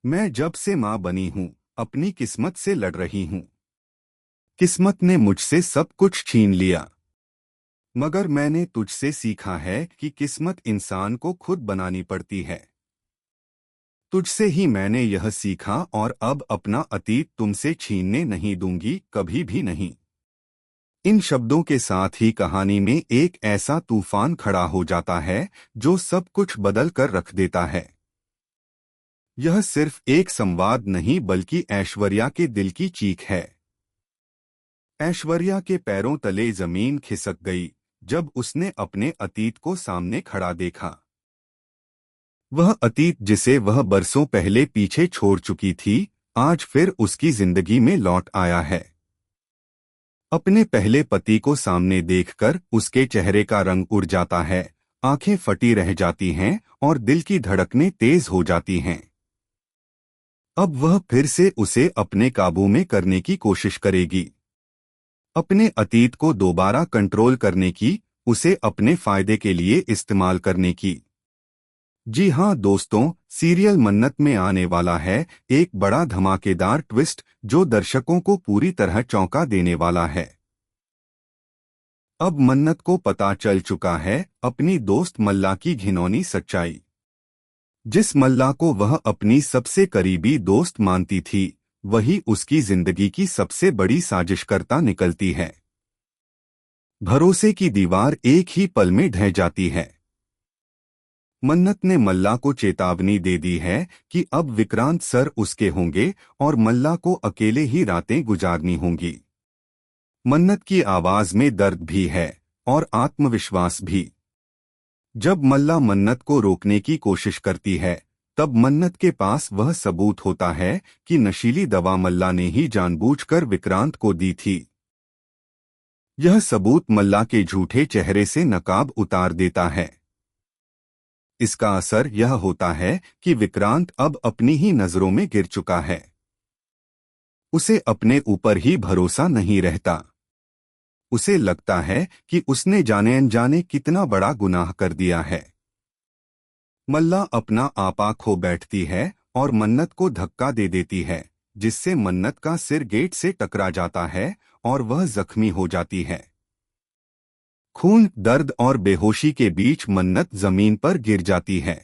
मैं जब से माँ बनी हूँ अपनी किस्मत से लड़ रही हूँ। किस्मत ने मुझसे सब कुछ छीन लिया, मगर मैंने तुझसे सीखा है कि किस्मत इंसान को खुद बनानी पड़ती है। तुझसे ही मैंने यह सीखा और अब अपना अतीत तुमसे छीनने नहीं दूंगी, कभी भी नहीं। इन शब्दों के साथ ही कहानी में एक ऐसा तूफान खड़ा हो जाता है जो सब कुछ बदल कर रख देता है। यह सिर्फ एक संवाद नहीं बल्कि ऐश्वर्या के दिल की चीख है। ऐश्वर्या के पैरों तले जमीन खिसक गई जब उसने अपने अतीत को सामने खड़ा देखा। वह अतीत जिसे वह बरसों पहले पीछे छोड़ चुकी थी, आज फिर उसकी जिंदगी में लौट आया है। अपने पहले पति को सामने देखकर उसके चेहरे का रंग उड़ जाता है, आंखें फटी रह जाती हैं और दिल की धड़कनें तेज हो जाती हैं। अब वह फिर से उसे अपने काबू में करने की कोशिश करेगी, अपने अतीत को दोबारा कंट्रोल करने की, उसे अपने फायदे के लिए इस्तेमाल करने की। जी हाँ दोस्तों, सीरियल मन्नत में आने वाला है एक बड़ा धमाकेदार ट्विस्ट जो दर्शकों को पूरी तरह चौंका देने वाला है। अब मन्नत को पता चल चुका है अपनी दोस्त मल्ला की घिनौनी सच्चाई। जिस मल्ला को वह अपनी सबसे करीबी दोस्त मानती थी, वही उसकी जिंदगी की सबसे बड़ी साजिशकर्ता निकलती है। भरोसे की दीवार एक ही पल में ढह जाती है। मन्नत ने मल्ला को चेतावनी दे दी है कि अब विक्रांत सर उसके होंगे और मल्ला को अकेले ही रातें गुजारनी होंगी। मन्नत की आवाज में दर्द भी है और आत्मविश्वास भी। जब मल्ला मन्नत को रोकने की कोशिश करती है, तब मन्नत के पास वह सबूत होता है कि नशीली दवा मल्ला ने ही जानबूझकर विक्रांत को दी थी। यह सबूत मल्ला के झूठे चेहरे से नकाब उतार देता है। इसका असर यह होता है कि विक्रांत अब अपनी ही नजरों में गिर चुका है। उसे अपने ऊपर ही भरोसा नहीं रहता। उसे लगता है कि उसने जाने अनजाने कितना बड़ा गुनाह कर दिया है। मल्ला अपना आपा खो बैठती है और मन्नत को धक्का दे देती है, जिससे मन्नत का सिर गेट से टकरा जाता है और वह जख्मी हो जाती है। खून, दर्द और बेहोशी के बीच मन्नत जमीन पर गिर जाती है।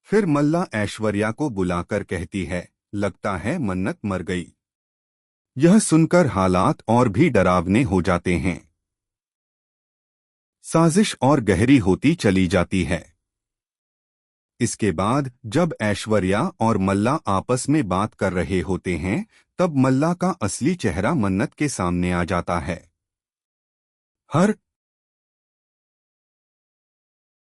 फिर मल्ला ऐश्वर्या को बुलाकर कहती है, लगता है मन्नत मर गई। यह सुनकर हालात और भी डरावने हो जाते हैं। साजिश और गहरी होती चली जाती है। इसके बाद जब ऐश्वर्या और मल्ला आपस में बात कर रहे होते हैं, तब मल्ला का असली चेहरा मन्नत के सामने आ जाता है। हर